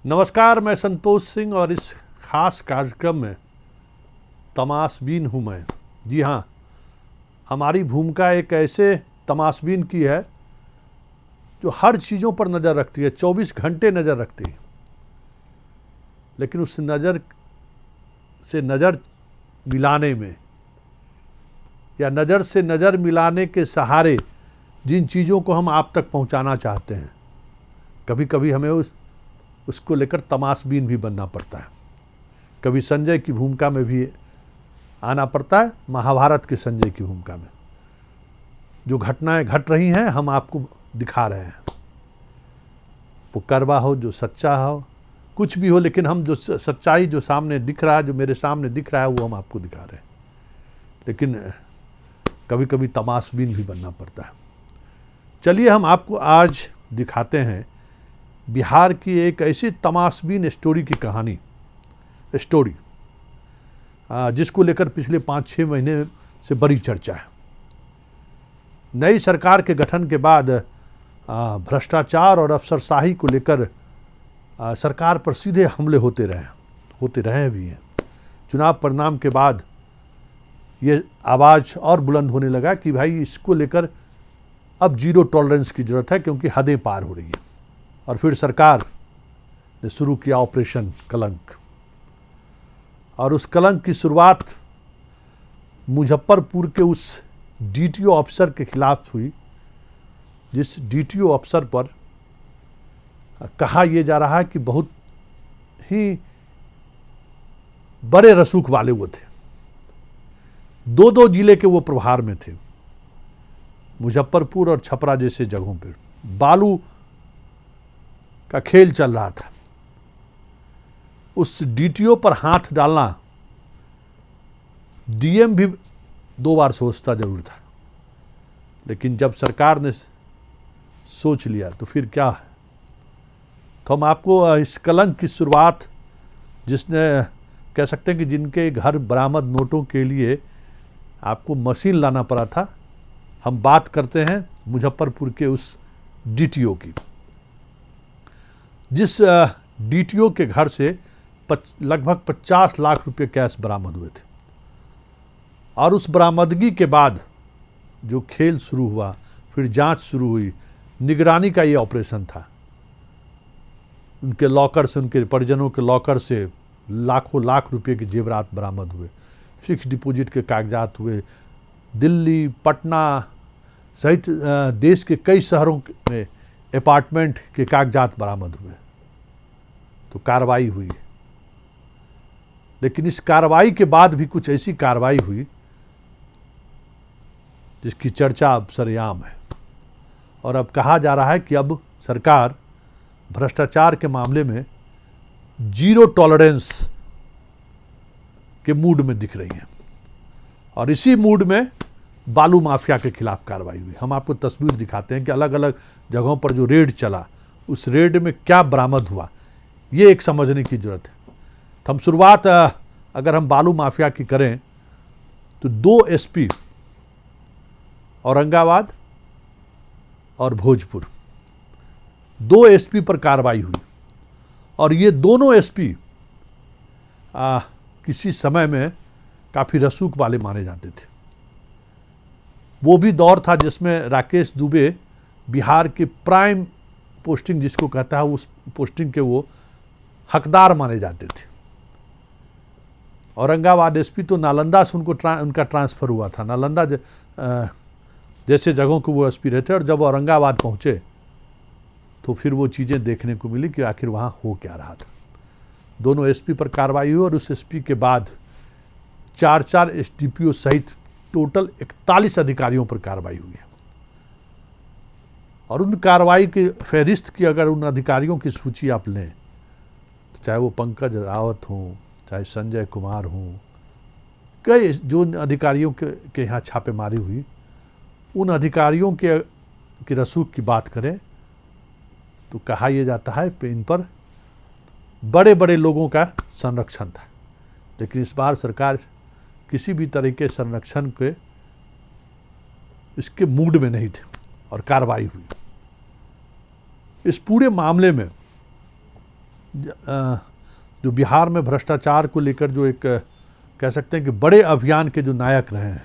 नमस्कार, मैं संतोष सिंह और इस खास कार्यक्रम में तमाशबीन हूँ मैं। जी हाँ, हमारी भूमिका एक ऐसे तमाशबीन की है जो हर चीज़ों पर नज़र रखती है, 24 घंटे नज़र रखती है, लेकिन उस नज़र से नज़र मिलाने में या नज़र से नज़र मिलाने के सहारे जिन चीज़ों को हम आप तक पहुंचाना चाहते हैं, कभी कभी हमें उसको लेकर तमाशबीन भी बनना पड़ता है। कभी संजय की भूमिका में भी आना पड़ता है, महाभारत के संजय की भूमिका में। जो घटनाएं घट रही हैं हम आपको दिखा रहे हैं, वो कड़वा हो, जो सच्चा हो, कुछ भी हो, लेकिन हम जो सच्चाई जो सामने दिख रहा है, जो मेरे सामने दिख रहा है, वो हम आपको दिखा रहे हैं। लेकिन कभी कभी तमाशबीन भी बनना पड़ता है। चलिए हम आपको आज दिखाते हैं बिहार की एक ऐसी तमाशबीन स्टोरी की कहानी, जिसको लेकर पिछले 5-6 महीने से बड़ी चर्चा है। नई सरकार के गठन के बाद भ्रष्टाचार और अफसरशाही को लेकर सरकार पर सीधे हमले होते रहे भी हैं। चुनाव परिणाम के बाद ये आवाज़ और बुलंद होने लगा कि भाई इसको लेकर अब जीरो टॉलरेंस की ज़रूरत है, क्योंकि हदें पार हो रही हैं। और फिर सरकार ने शुरू किया ऑपरेशन कलंक, और उस कलंक की शुरुआत मुजफ्फरपुर के उस डीटीओ अफसर के खिलाफ हुई, जिस डीटीओ अफसर पर कहा यह जा रहा है कि बहुत ही बड़े रसूख वाले वो थे। 2 जिले के वो प्रभार में थे, मुजफ्फरपुर और छपरा जैसे जगहों पर बालू का खेल चल रहा था। उस डीटीओ पर हाथ डालना डीएम भी 2 बार सोचता जरूर था, लेकिन जब सरकार ने सोच लिया तो फिर क्या है। तो हम आपको इस कलंक की शुरुआत, जिसने कह सकते हैं कि जिनके घर बरामद नोटों के लिए आपको मशीन लाना पड़ा था, हम बात करते हैं मुजफ्फरपुर के उस डीटीओ की, जिस डीटीओ के घर से लगभग 50 लाख रुपए कैश बरामद हुए थे। और उस बरामदगी के बाद जो खेल शुरू हुआ, फिर जांच शुरू हुई, निगरानी का ये ऑपरेशन था। उनके लॉकर से, उनके परिजनों के लॉकर से लाखों लाख रुपए के जेवरात बरामद हुए, फिक्स डिपॉजिट के कागजात हुए, दिल्ली, पटना सहित देश के कई शहरों में अपार्टमेंट के कागजात बरामद हुए। तो कार्रवाई हुई, लेकिन इस कार्रवाई के बाद भी कुछ ऐसी कार्रवाई हुई जिसकी चर्चा अब सरेआम है। और अब कहा जा रहा है कि अब सरकार भ्रष्टाचार के मामले में जीरो टॉलरेंस के मूड में दिख रही है। और इसी मूड में बालू माफिया के खिलाफ कार्रवाई हुई। हम आपको तस्वीर दिखाते हैं कि अलग अलग जगहों पर जो रेड चला, उस रेड में क्या बरामद हुआ, ये एक समझने की जरूरत है। तो हम शुरुआत अगर हम बालू माफिया की करें तो 2 एसपी औरंगाबाद और भोजपुर, 2 एसपी पर कार्रवाई हुई। और ये दोनों एसपी किसी समय में काफ़ी रसूख वाले माने जाते थे। वो भी दौर था जिसमें राकेश दुबे बिहार के प्राइम पोस्टिंग जिसको कहता है, उस पोस्टिंग के वो हकदार माने जाते थे। औरंगाबाद एसपी तो नालंदा से उनका ट्रांसफ़र हुआ था। नालंदा जैसे जगहों को वो एसपी रहते, और जब औरंगाबाद पहुँचे तो फिर वो चीज़ें देखने को मिली कि आखिर वहाँ हो क्या रहा था। दोनों एसपी पर कार्रवाई हुई, और उस एसपी के बाद 4 एसडीपीओ सहित टोटल 41 अधिकारियों पर कार्रवाई हुई है। और उन कार्रवाई की फहरिस्त की अगर उन अधिकारियों की सूची आप लें, तो चाहे वो पंकज रावत हों, चाहे संजय कुमार हों, कई जो अधिकारियों के यहाँ छापेमारी हुई, उन अधिकारियों के रसूख की बात करें तो कहा यह जाता है कि इन पर बड़े बड़े लोगों का संरक्षण था। लेकिन इस बार सरकार किसी भी तरह के संरक्षण के इसके मूड में नहीं थे, और कार्रवाई हुई। इस पूरे मामले में जो बिहार में भ्रष्टाचार को लेकर जो एक कह सकते हैं कि बड़े अभियान के जो नायक रहे हैं,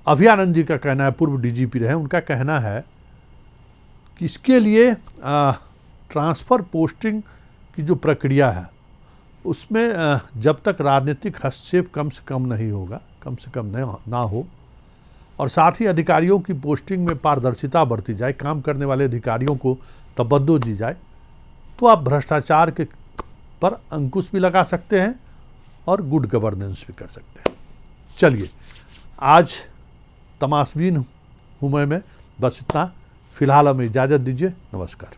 अभियानंद जी का कहना है, पूर्व डीजीपी रहे, उनका कहना है कि इसके लिए ट्रांसफ़र पोस्टिंग की जो प्रक्रिया है उसमें जब तक राजनीतिक हस्तक्षेप कम से कम नहीं होगा, कम से कम ना हो, और साथ ही अधिकारियों की पोस्टिंग में पारदर्शिता बरती जाए, काम करने वाले अधिकारियों को तवज्जो दी जाए, तो आप भ्रष्टाचार के पर अंकुश भी लगा सकते हैं और गुड गवर्नेंस भी कर सकते हैं। चलिए, आज तमाशबीन हूँ मैं बस इतना। फिलहाल हमें इजाज़त दीजिए। नमस्कार।